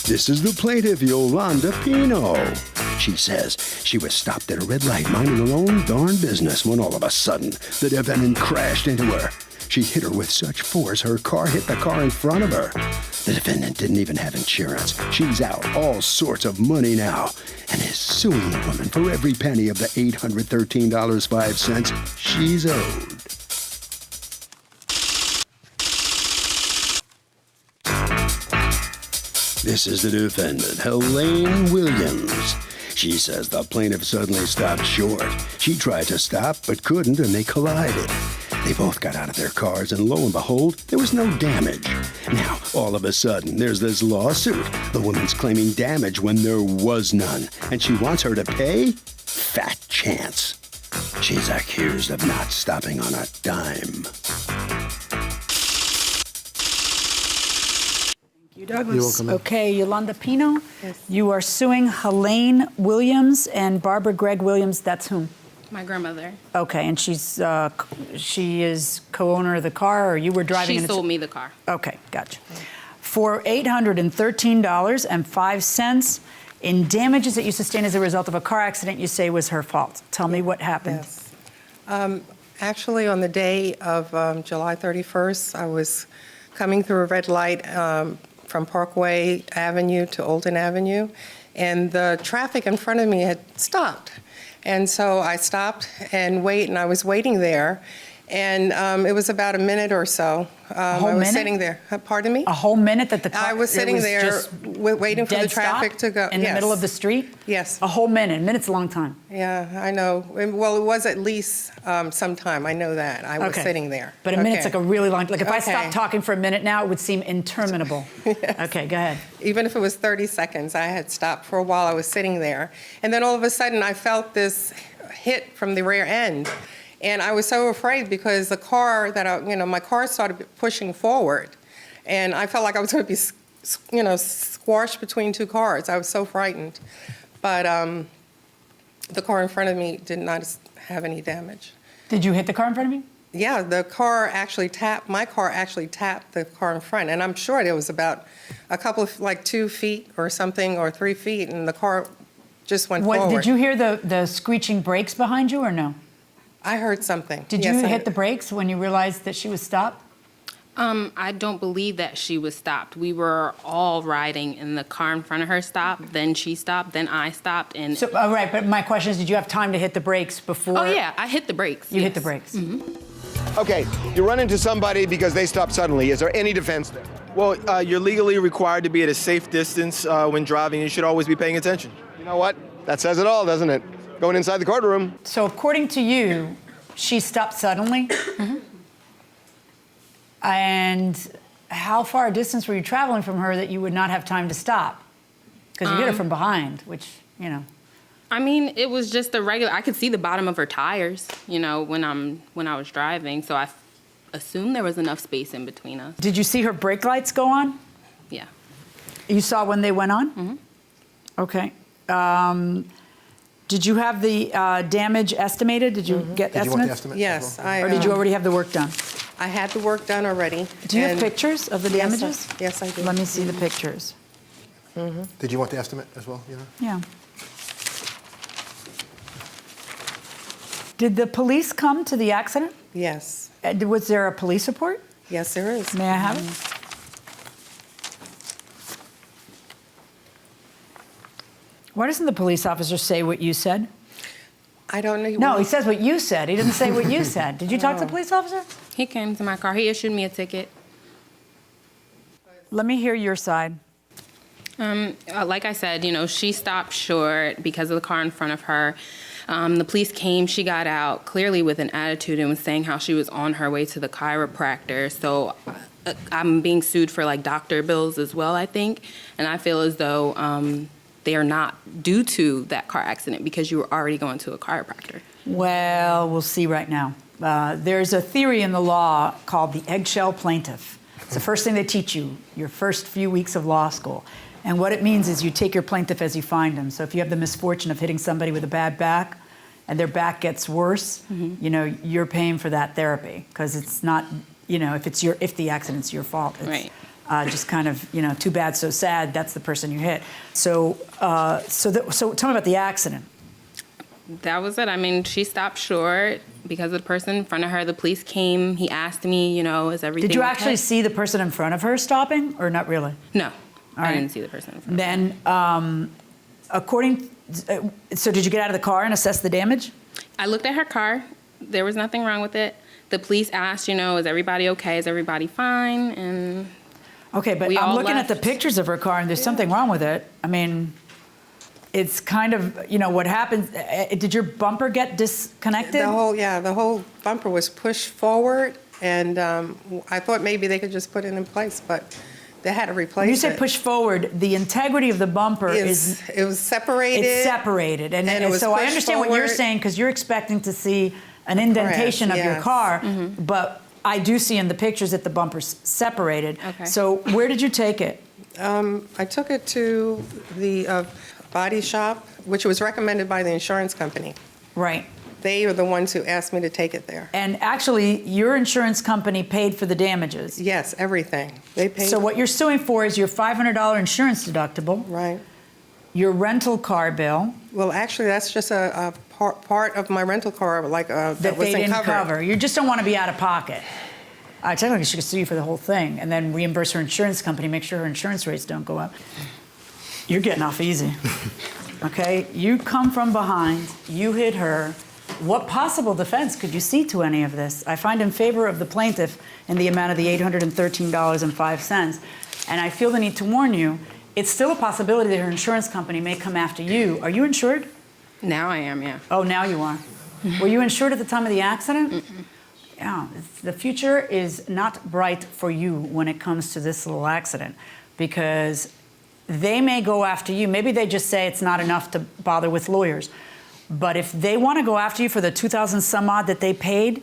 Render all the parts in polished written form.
This is the plaintiff, Yolanda Pino. She says she was stopped at a red light minding her own darn business when all of a sudden the defendant crashed into her. She hit her with such force her car hit the car in front of her. The defendant didn't even have insurance. She's out all sorts of money now and is suing the woman for every penny of the $813.05 she's owed. This is the defendant, Helene Williams. She says the plaintiff suddenly stopped short. She tried to stop but couldn't and they collided. They both got out of their cars and lo and behold, there was no damage. Now, all of a sudden, there's this lawsuit. The woman's claiming damage when there was none, and she wants her to pay? Fat chance. She's accused of not stopping on a dime. You, Douglas. You're welcome. Okay, Yolanda Pino. Yes. You are suing Helene Williams and Barbara Gregg Williams. That's whom? My grandmother. Okay, and she is co-owner of the car, or you were driving? She sold me the car. Okay, gotcha. For $813.05 in damages that you sustained as a result of a car accident you say was her fault. Tell me what happened. Yes. Actually, on the day of July 31st, I was coming through a red light from Parkway Avenue to Olden Avenue, and the traffic in front of me had stopped. And so I stopped and I was waiting there, and it was about a minute or so. I was sitting there. Pardon me? A whole minute that the car... I was sitting there waiting for the traffic to go. In the middle of the street? Yes. A whole minute. A minute's a long time. Yeah, I know. Well, it was at least some time. I know that. I was sitting there. But a minute's like a really long... Like if I Okay. stopped talking for a minute now, it would seem interminable. Yes. Okay, go ahead. Even if it was 30 seconds, I had stopped for a while. I was sitting there. And then all of a sudden, I felt this hit from the rear end. And I was so afraid because the car my car started pushing forward. And I felt like I was going to be, squashed between two cars. I was so frightened. But the car in front of me did not have any damage. Did you hit the car in front of you? Yeah, my car actually tapped the car in front. And I'm sure there was about a couple of, 2 feet or something, or 3 feet, and the car just went forward. Did you hear the screeching brakes behind you or no? I heard something. Did you hit the brakes when you realized that she was stopped? I don't believe that she was stopped. We were all riding, and the car in front of her stopped. Then she stopped. Then I stopped. And Right, but my question is, did you have time to hit the brakes before? Oh yeah, I hit the brakes. You hit the brakes. Mm-hmm. Okay, you run into somebody because they stopped suddenly. Is there any defense there? Well, you're legally required to be at a safe distance when driving. You should always be paying attention. You know what? That says it all, doesn't it? Going inside the courtroom. So according to you, she stopped suddenly? Mm-hmm. And how far a distance were you traveling from her that you would not have time to stop? Because you hit her from behind, which, I mean, it was just a regular. I could see the bottom of her tires, when I was driving. So I assumed there was enough space in between us. Did you see her brake lights go on? Yeah. You saw when they went on? Mm-hmm. Okay. Did you have the damage estimated? Did you get Did you want the estimates? estimate? Yes. Or did you already have the work done? I had the work done already. Do you have pictures of the damages? Yes, I do. Let me see the pictures. Did you want the estimate as well? Yeah. Did the police come to the accident? Yes. Was there a police report? Yes, there is. May I have it? Why doesn't the police officer say what you said? I don't know. No, he says what you said. He didn't say what you said. Did you talk to the police officer? He came to my car. He issued me a ticket. Let me hear your side. Like I said, she stopped short because of the car in front of her. The police came, she got out, clearly with an attitude, and was saying how she was on her way to the chiropractor. So I'm being sued for doctor bills as well, I think. And I feel as though they are not due to that car accident because you were already going to a chiropractor. Well, we'll see right now. There's a theory in the law called the eggshell plaintiff. It's the first thing they teach you, your first few weeks of law school. And what it means is you take your plaintiff as you find him. So if you have the misfortune of hitting somebody with a bad back and their back gets worse, you're paying for that therapy because it's not, if the accident's your fault. Right. Just kind of, too bad, so sad. That's the person you hit. So tell me about the accident. That was it. I mean, she stopped short because of the person in front of her. The police came. He asked me, is everything Did you okay? actually see the person in front of her stopping, or not really? No, I right. didn't see the person in front of her. Then, so did you get out of the car and assess the damage? I looked at her car. There was nothing wrong with it. The police asked, is everybody okay? Is everybody fine? And okay, but I'm looking at the pictures of her car, and there's something wrong with it. I mean, it's kind of, what happens. Did your bumper get disconnected? The whole bumper was pushed forward, and I thought maybe they could just put it in place, but they had to replace it. When you say push forward, the integrity of the bumper it was separated. It's separated, and it was so I pushed understand what you're forward. saying, because you're expecting to see an indentation Correct, of your yes. car, but I do see in the pictures that the bumper's separated. Okay. So where did you take it? I took it to the body shop, which was recommended by the insurance company. Right. They are the ones who asked me to take it there. And actually, your insurance company paid for the damages. Yes, everything. They paid. So what you're suing for is your $500 insurance deductible, Right. your rental car bill Well, actually, that's just a part of my rental car, that that they wasn't didn't covered. cover. You just don't want to be out of pocket. Technically, she could sue you for the whole thing and then reimburse her insurance company, make sure her insurance rates don't go up. You're getting off easy, okay? You come from behind, you hit her. What possible defense could you see to any of this? I find in favor of the plaintiff in the amount of the $813.05, and I feel the need to warn you, it's still a possibility that her insurance company may come after you. Are you insured? Now I am, yeah. Oh, now you are. Were you insured at the time of the accident? Mm-mm. Yeah, the future is not bright for you when it comes to this little accident, because they may go after you. Maybe they just say it's not enough to bother with lawyers. But if they want to go after you for the $2,000 some odd that they paid,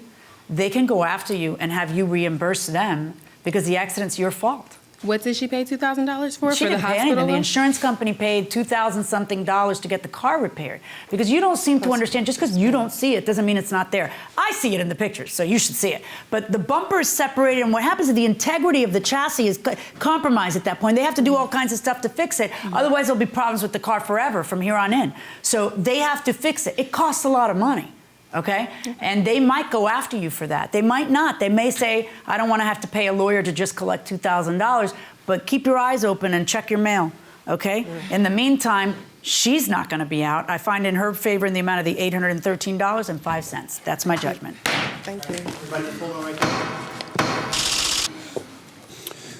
they can go after you and have you reimburse them because the accident's your fault. What did she pay $2,000 for? She for didn't the pay hospital? anything. The bill? insurance company paid $2,000 something to get the car repaired. Because you don't seem to understand, just because you don't see it doesn't mean it's not there. I see it in the pictures, so you should see it. But the bumper is separated, and what happens is the integrity of the chassis is compromised at that point. They have to do all kinds of stuff to fix it. Otherwise, there'll be problems with the car forever from here on in. So they have to fix it. It costs a lot of money. Okay? And they might go after you for that. They might not. They may say, I don't want to have to pay a lawyer to just collect $2,000, but keep your eyes open and check your mail. Okay? In the meantime, she's not going to be out. I find in her favor in the amount of the $813.05. That's my judgment. Thank you.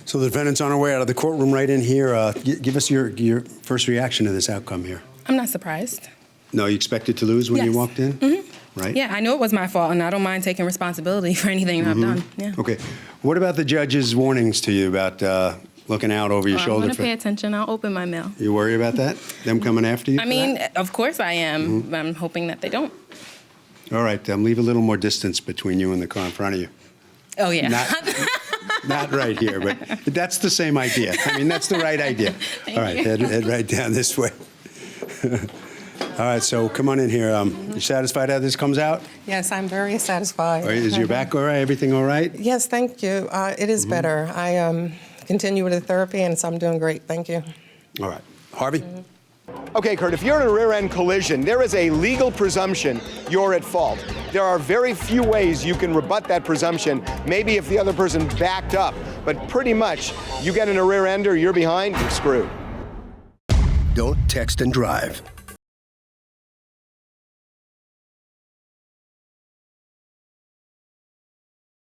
So the defendant's on her way out of the courtroom right in here. Give us your first reaction to this outcome here. I'm not surprised. No, you expected to lose when you Yes. walked in? Mm-hmm. Right? Yeah, I know it was my fault, and I don't mind taking responsibility for anything I've done. Yeah. Okay. What about the judge's warnings to you about looking out over your I'm shoulder? going to pay attention. I'll open my mail. You worry about that? Them coming after you? I for mean, that? of course I am. But I'm hoping that they don't. All right. Leave a little more distance between you and the car in front of you. Oh, yeah. Not right here, but that's the same idea. I mean, that's the right idea. All right. Head right down this way. All right, so come on in here. You satisfied how this comes out? Yes, I'm very satisfied. Or is your back all right? Everything all right? Yes, thank you. It is better. I continue with the therapy, and so I'm doing great. Thank you. All right. Harvey? Okay, Kurt, if you're in a rear-end collision, there is a legal presumption you're at fault. There are very few ways you can rebut that presumption, maybe if the other person backed up, but pretty much you get in a rear-ender, you're behind, you're screwed. Don't text and drive.